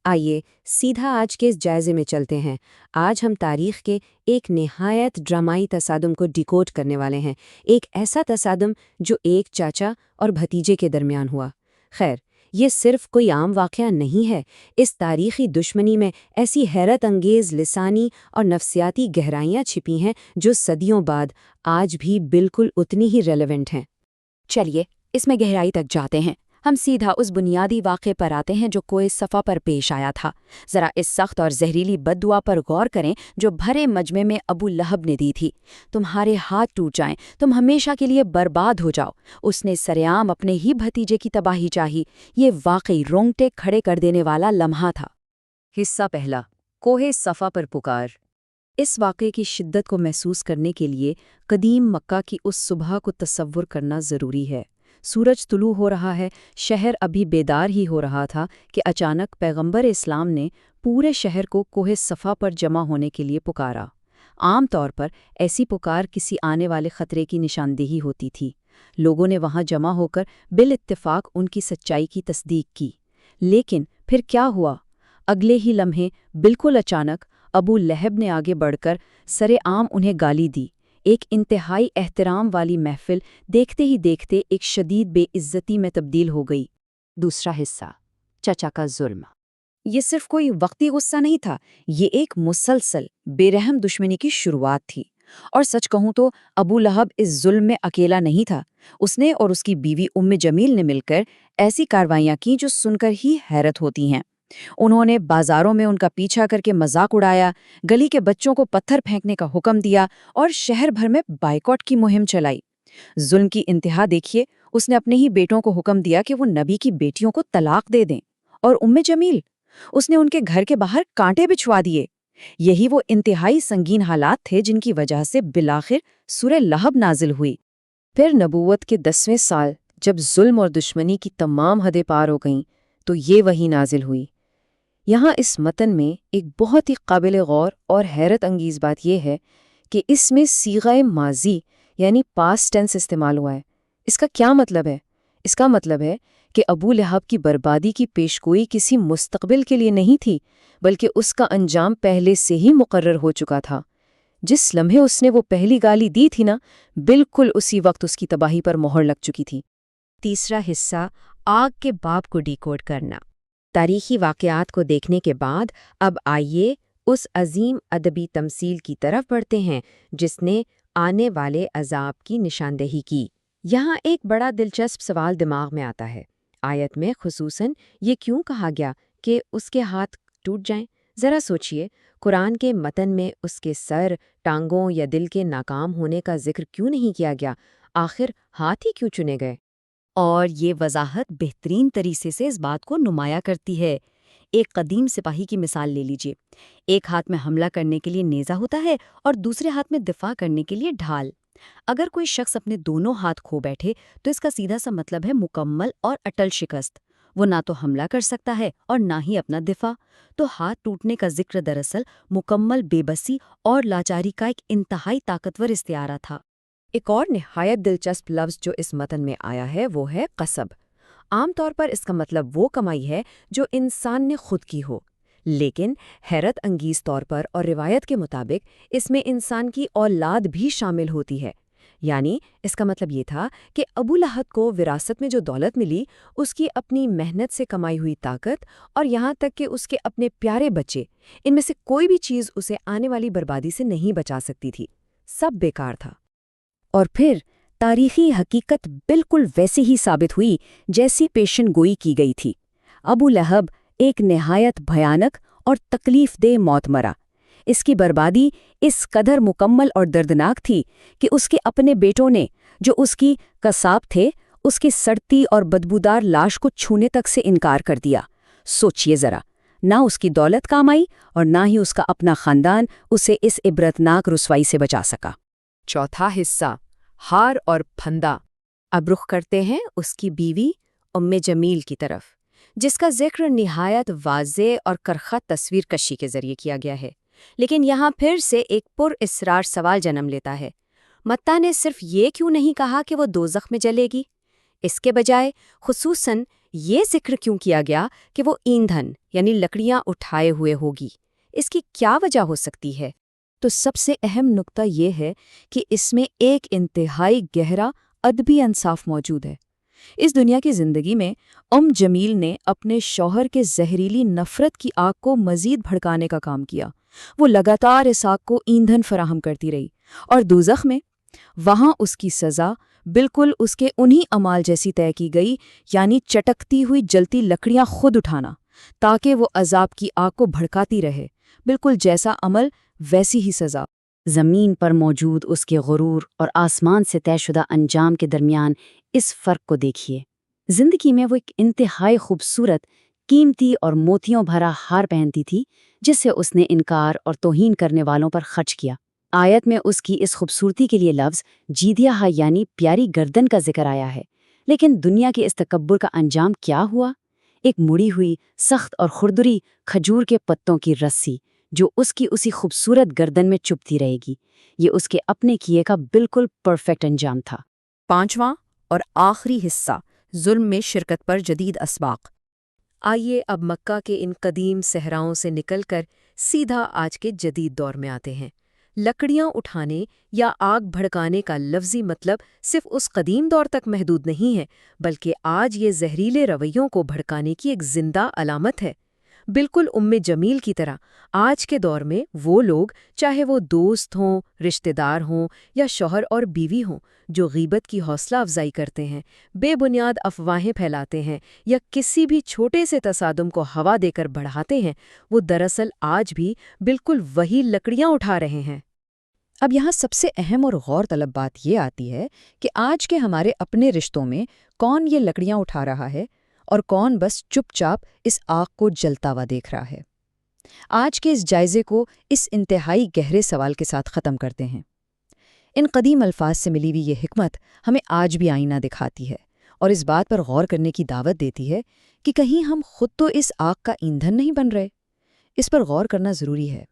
آئیے سیدھا آج کے اس جائزے میں چلتے ہیں۔ آج ہم تاریخ کے ایک نہایت ڈرامائی تصادم کو ڈیکوڈ کرنے والے ہیں، ایک ایسا تصادم جو ایک چاچا اور بھتیجے کے درمیان ہوا۔ خیر، یہ صرف کوئی عام واقعہ نہیں ہے، اس تاریخی دشمنی میں ایسی حیرت انگیز لسانی اور نفسیاتی گہرائیاں چھپی ہیں جو صدیوں بعد آج بھی بالکل اتنی ہی ریلیونٹ ہیں۔ چلیے اس میں گہرائی تک جاتے ہیں۔ ہم سیدھا اس بنیادی واقعے پر آتے ہیں جو کوہ صفا پر پیش آیا تھا۔ ذرا اس سخت اور زہریلی بد دعا پر غور کریں جو بھرے مجمع میں ابو لہب نے دی تھی۔ تمہارے ہاتھ ٹوٹ جائیں، تم ہمیشہ کے لیے برباد ہو جاؤ۔ اس نے سرعام اپنے ہی بھتیجے کی تباہی چاہی۔ یہ واقعی رونگٹے کھڑے کر دینے والا لمحہ تھا۔ حصہ پہلا، کوہ صفا پر پکار۔ اس واقعے کی شدت کو محسوس کرنے کے لیے قدیم مکہ کی اس صبح کو تصور کرنا ضروری ہے۔ سورج طلوع ہو رہا ہے، شہر ابھی بیدار ہی ہو رہا تھا کہ اچانک پیغمبر اسلام نے پورے شہر کو کوہ صفا پر جمع ہونے کے لیے پکارا۔ عام طور پر ایسی پکار کسی آنے والے خطرے کی نشاندہی ہوتی تھی۔ لوگوں نے وہاں جمع ہو کر بالاتفاق ان کی سچائی کی تصدیق کی۔ لیکن پھر کیا ہوا؟ اگلے ہی لمحے بالکل اچانک ابو لہب نے آگے بڑھ کر سرعام انہیں گالی دی۔ ایک انتہائی احترام والی محفل دیکھتے ہی دیکھتے ایک شدید بے عزتی میں تبدیل ہو گئی۔ دوسرا حصہ، چچا کا ظلم۔ یہ صرف کوئی وقتی غصہ نہیں تھا، یہ ایک مسلسل بے رحم دشمنی کی شروعات تھی۔ اور سچ کہوں تو ابو لہب اس ظلم میں اکیلا نہیں تھا۔ اس نے اور اس کی بیوی ام جمیل نے مل کر ایسی کاروائیاں کی جو سن کر ہی حیرت ہوتی ہیں۔ انہوں نے بازاروں میں ان کا پیچھا کر کے مذاق اڑایا، گلی کے بچوں کو پتھر پھینکنے کا حکم دیا اور شہر بھر میں بائیکاٹ کی مہم چلائی۔ ظلم کی انتہا دیکھیے، اس نے اپنے ہی بیٹوں کو حکم دیا کہ وہ نبی کی بیٹیوں کو طلاق دے دیں۔ اور ام جمیل، اس نے ان کے گھر کے باہر کانٹے بچھوا دیے۔ یہی وہ انتہائی سنگین حالات تھے جن کی وجہ سے بالآخر سورہ لہب نازل ہوئی۔ پھر نبوت کے 10ویں سال جب ظلم اور دشمنی کی تمام حدیں پار ہو گئیں تو یہ وحی نازل ہوئی۔ یہاں اس متن میں ایک بہت ہی قابل غور اور حیرت انگیز بات یہ ہے کہ اس میں صیغہ ماضی یعنی پاسٹ ٹینس استعمال ہوا ہے۔ اس کا کیا مطلب ہے؟ اس کا مطلب ہے کہ ابو لہب کی بربادی کی پیشگوئی کسی مستقبل کے لیے نہیں تھی، بلکہ اس کا انجام پہلے سے ہی مقرر ہو چکا تھا۔ جس لمحے اس نے وہ پہلی گالی دی تھی نا، بالکل اسی وقت اس کی تباہی پر مہر لگ چکی تھی۔ تیسرا حصہ، آگ کے باب کو ڈیکوڈ کرنا۔ تاریخی واقعات کو دیکھنے کے بعد اب آئیے اس عظیم ادبی تمثیل کی طرف بڑھتے ہیں جس نے آنے والے عذاب کی نشاندہی کی۔ یہاں ایک بڑا دلچسپ سوال دماغ میں آتا ہے۔ آیت میں خصوصاً یہ کیوں کہا گیا کہ اس کے ہاتھ ٹوٹ جائیں؟ ذرا سوچئے، قرآن کے متن میں اس کے سر، ٹانگوں یا دل کے ناکام ہونے کا ذکر کیوں نہیں کیا گیا؟ آخر ہاتھ ہی کیوں چنے گئے؟ اور یہ وضاحت بہترین طریقے سے اس بات کو نمایاں کرتی ہے۔ ایک قدیم سپاہی کی مثال لے لیجئے۔ ایک ہاتھ میں حملہ کرنے کے لیے نیزہ ہوتا ہے اور دوسرے ہاتھ میں دفاع کرنے کے لیے ڈھال۔ اگر کوئی شخص اپنے دونوں ہاتھ کھو بیٹھے تو اس کا سیدھا سا مطلب ہے مکمل اور اٹل شکست۔ وہ نہ تو حملہ کر سکتا ہے اور نہ ہی اپنا دفاع۔ تو ہاتھ ٹوٹنے کا ذکر دراصل مکمل بے بسی اور لاچاری کا ایک انتہائی طاقتور استعارہ تھا۔ ایک اور نہایت دلچسپ لفظ جو اس متن میں آیا ہے وہ ہے قصب۔ عام طور پر اس کا مطلب وہ کمائی ہے جو انسان نے خود کی ہو، لیکن حیرت انگیز طور پر اور روایت کے مطابق اس میں انسان کی اولاد بھی شامل ہوتی ہے۔ یعنی اس کا مطلب یہ تھا کہ ابو لہب کو وراثت میں جو دولت ملی، اس کی اپنی محنت سے کمائی ہوئی طاقت اور یہاں تک کہ اس کے اپنے پیارے بچے، ان میں سے کوئی بھی چیز اسے آنے والی بربادی سے نہیں بچا سکتی تھی۔ سب بیکار تھا۔ اور پھر تاریخی حقیقت بالکل ویسے ہی ثابت ہوئی جیسی پیشن گوئی کی گئی تھی۔ ابو لہب ایک نہایت بھیانک اور تکلیف دہ موت مرا۔ اس کی بربادی اس قدر مکمل اور دردناک تھی کہ اس کے اپنے بیٹوں نے، جو اس کی قصاب تھے، اس کی سڑتی اور بدبودار لاش کو چھونے تک سے انکار کر دیا۔ سوچئے ذرا، نہ اس کی دولت کام آئی اور نہ ہی اس کا اپنا خاندان اسے اس عبرتناک رسوائی سے بچا سکا۔ چوتھا حصہ، ہار اور پھندا۔ اب رخ کرتے ہیں اس کی بیوی ام جمیل کی طرف، جس کا ذکر نہایت واضح اور کرخت تصویر کشی کے ذریعے کیا گیا ہے، لیکن یہاں پھر سے ایک پر اسرار سوال جنم لیتا ہے۔ متی نے صرف یہ کیوں نہیں کہا کہ وہ دوزخ میں جلے گی؟ اس کے بجائے خصوصاً یہ ذکر کیوں کیا گیا کہ وہ ایندھن یعنی لکڑیاں اٹھائے ہوئے ہوگی؟ اس کی کیا وجہ ہو سکتی ہے؟ تو سب سے اہم نقطہ یہ ہے کہ اس میں ایک انتہائی گہرا ادبی انصاف موجود ہے۔ اس دنیا کی زندگی میں جمیل نے اپنے شوہر کے زہریلی نفرت کی آگ کو مزید بھڑکانے کا کام کیا۔ وہ لگاتار اس آگ کو ایندھن فراہم کرتی رہی، اور دوزخ میں وہاں اس کی سزا بالکل اس کے انہی اعمال جیسی طے کی گئی، یعنی چٹکتی ہوئی جلتی لکڑیاں خود اٹھانا، تاکہ وہ عذاب کی آگ کو بھڑکاتی رہے۔ بالکل جیسا عمل ویسی ہی سزا۔ زمین پر موجود اس کے غرور اور آسمان سے طے شدہ انجام کے درمیان اس فرق کو دیکھیے۔ زندگی میں وہ ایک انتہائی خوبصورت، قیمتی اور موتیوں بھرا ہار پہنتی تھی، جس سے اس نے انکار اور توہین کرنے والوں پر خرچ کیا۔ آیت میں اس کی اس خوبصورتی کے لیے لفظ جیدیہ یعنی پیاری گردن کا ذکر آیا ہے، لیکن دنیا کے اس تکبر کا انجام کیا ہوا؟ ایک مڑی ہوئی، سخت اور کھردری کھجور کے پتوں کی رسی جو اس کی اسی خوبصورت گردن میں چپتی رہے گی۔ یہ اس کے اپنے کیے کا بالکل پرفیکٹ انجام تھا۔ 5واں اور آخری حصہ، ظلم میں شرکت پر جدید اسباق۔ آئیے اب مکہ کے ان قدیم صحراؤں سے نکل کر سیدھا آج کے جدید دور میں آتے ہیں۔ لکڑیاں اٹھانے یا آگ بھڑکانے کا لفظی مطلب صرف اس قدیم دور تک محدود نہیں ہے، بلکہ آج یہ زہریلے رویوں کو بھڑکانے کی ایک زندہ علامت ہے۔ بالکل جمیل کی طرح آج کے دور میں وہ لوگ، چاہے وہ دوست ہوں، رشتہ دار ہوں یا شوہر اور بیوی ہوں، جو غیبت کی حوصلہ افزائی کرتے ہیں، بے بنیاد افواہیں پھیلاتے ہیں یا کسی بھی چھوٹے سے تصادم کو ہوا دے کر بڑھاتے ہیں، وہ دراصل آج بھی بالکل وہی لکڑیاں اٹھا رہے ہیں۔ اب یہاں سب سے اہم اور غور طلب بات یہ آتی ہے کہ آج کے ہمارے اپنے رشتوں میں کون یہ لکڑیاں اٹھا رہا ہے اور کون بس چپ چاپ اس آگ کو جلتا ہوا دیکھ رہا ہے۔ آج کے اس جائزے کو اس انتہائی گہرے سوال کے ساتھ ختم کرتے ہیں۔ ان قدیم الفاظ سے ملی ہوئی یہ حکمت ہمیں آج بھی آئینہ دکھاتی ہے اور اس بات پر غور کرنے کی دعوت دیتی ہے کہ کہیں ہم خود تو اس آگ کا ایندھن نہیں بن رہے۔ اس پر غور کرنا ضروری ہے۔